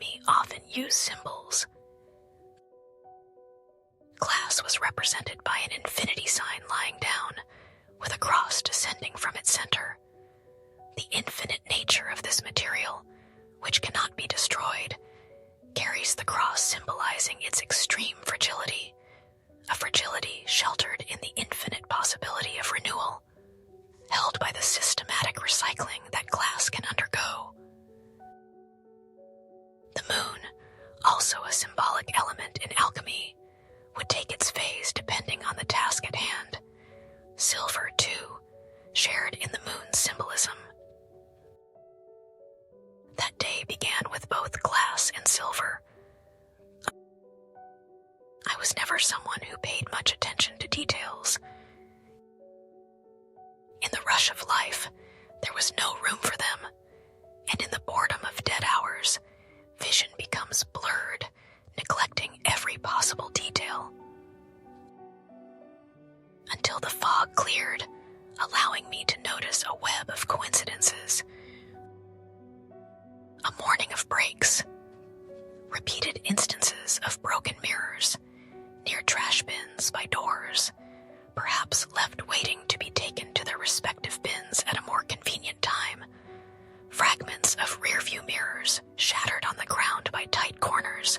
alchemy often use symbols. Glass was represented by an infinity sign lying down, with a cross descending from its center. The infinite nature of this material, which cannot be destroyed, carries the cross symbolizing its extreme fragility, a fragility sheltered in the infinite possibility of renewal, held by the systematic recycling that glass can undergo. The moon, also a symbolic element in alchemy, would take its phase depending on the task at hand. Silver, too, shared in the moon's symbolism. That day began with both glass and silver. I was never someone who paid much attention to details. In the rush of life, there was no room for them, and in the boredom of dead hours, vision becomes blurred, neglecting every possible detail. Until the fog cleared, allowing me to notice a web of coincidences. A morning of breaks, repeated instances of broken mirrors, near trash bins by doors, perhaps left waiting to be taken to their respective bins at a more convenient time, fragments of rearview mirrors shattered on the ground by tight corners,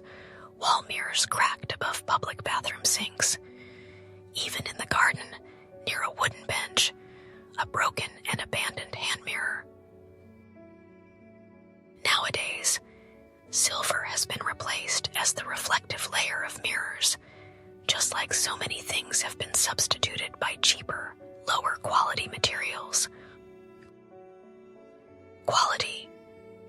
wall mirrors cracked above public bathroom sinks. Even in the garden, near a wooden bench, a broken and abandoned hand mirror. Nowadays, silver has been replaced as the reflective layer of mirrors, just like so many things have been substituted by cheaper, lower quality materials. Quality,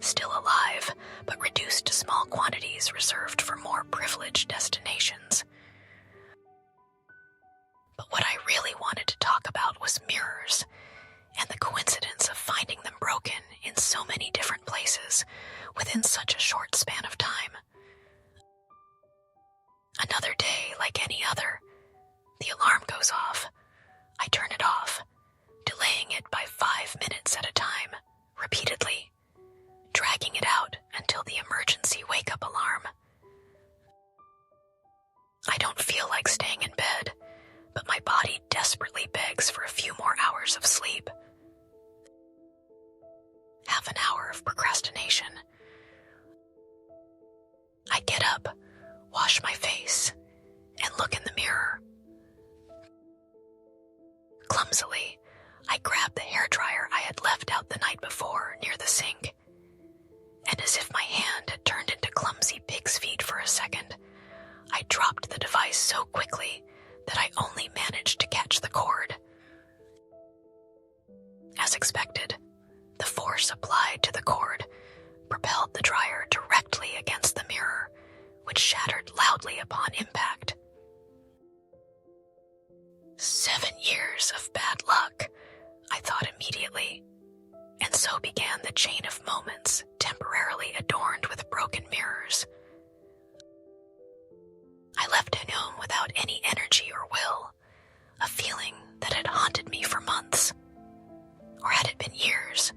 still alive, but reduced to small quantities reserved for more privileged destinations. But what I really wanted to talk about was mirrors, and the coincidence of finding them broken in so many different places within such a short span of time. Another day like any other. The alarm goes off. I turn it off, delaying it by 5 minutes at a time, repeatedly, dragging it out until the emergency wake-up alarm. I don't feel like staying in bed, but my body desperately begs for a few more hours of sleep. Half an hour of procrastination. I get up, wash my face, and look in the mirror. Clumsily, I grab the hairdryer I had left out the night before near the sink, and as if my hand had turned into clumsy pig's feet for a second, I dropped the device so quickly that I only managed to catch the cord. As expected, the force applied to the cord propelled the dryer directly against the mirror, which shattered loudly upon impact. 7 years of bad luck, I thought immediately, and so began the chain of moments temporarily adorned with broken mirrors. I left home without any energy or will, a feeling that had haunted me for months, or had it been years.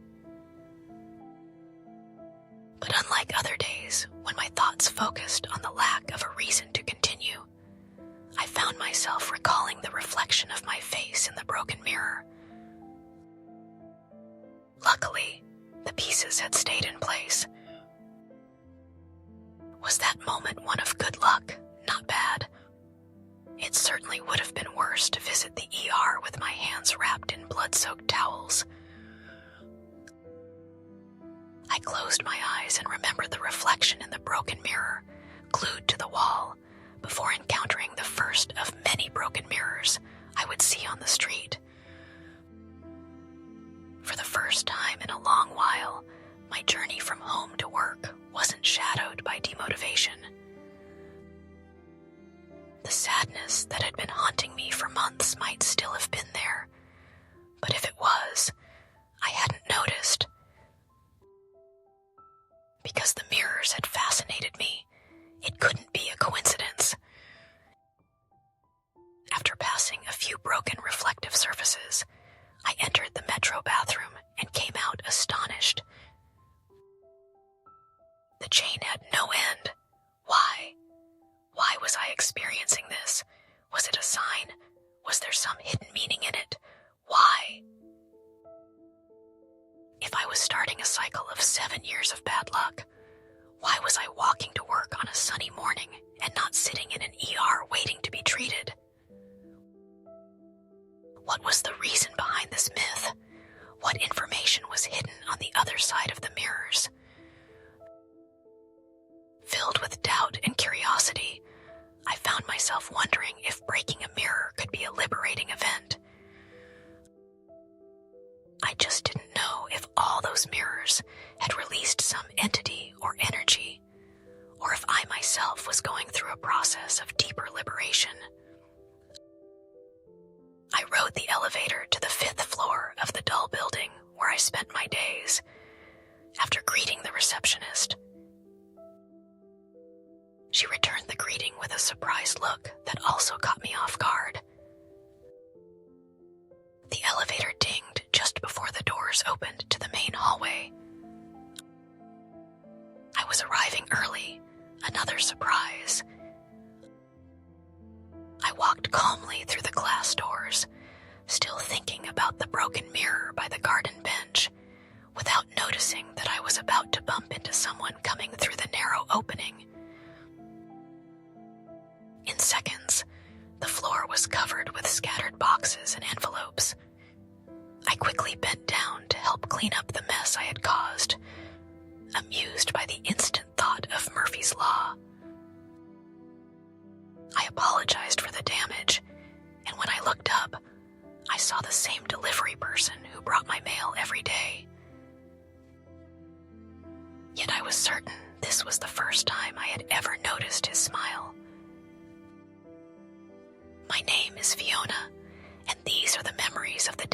But unlike other days, when my thoughts focused on the lack of a reason to continue, I found myself recalling the reflection of my face in the broken mirror. Luckily, the pieces had stayed in place. Was that moment one of good luck? Not bad. It certainly would have been worse to visit the ER with my hands wrapped in blood-soaked towels. I closed my eyes and remembered the reflection in the broken mirror, glued to the wall, before encountering the first of many broken mirrors I would see on the street. For the first time in a long while, my journey from home to work wasn't shadowed by demotivation. The sadness that had been haunting me for months might still have been there, but if it was, I hadn't noticed. Because the mirrors had fascinated me, it couldn't be a coincidence. After passing a few broken reflective surfaces, I entered the metro bathroom and came out astonished. The chain had no experiencing this? Was it a sign? Was there some hidden meaning in it? Why? If I was starting a cycle of 7 years of bad luck, why was I walking to work on a sunny morning and not sitting in an ER waiting to be treated? What was the reason behind this myth? What information was hidden on the other side of the mirrors? Filled with doubt and curiosity, I found myself wondering if breaking a mirror could be a liberating event. I just didn't know if all those mirrors had released some entity or energy, or if I myself was going through a process of deeper liberation. I rode the elevator to the 5th floor of the dull building where I spent my days. After greeting the receptionist, she returned the greeting with a surprised look that also caught me off guard. The elevator dinged just before the doors opened to the main hallway. I was arriving early, another surprise. I walked calmly through the glass doors, still thinking about the broken mirror by the garden bench, without noticing that I was about to bump into someone coming through the narrow opening. In seconds, the floor was covered with scattered boxes and envelopes. I quickly bent down to help clean up the mess I had caused, amused by the instant thought of Murphy's Law. I apologized for the damage, and when I looked up, I saw the same delivery person who brought my mail every day. Yet I was certain this was the first time I had ever noticed his smile. My name is Fiona, and these are the memories of the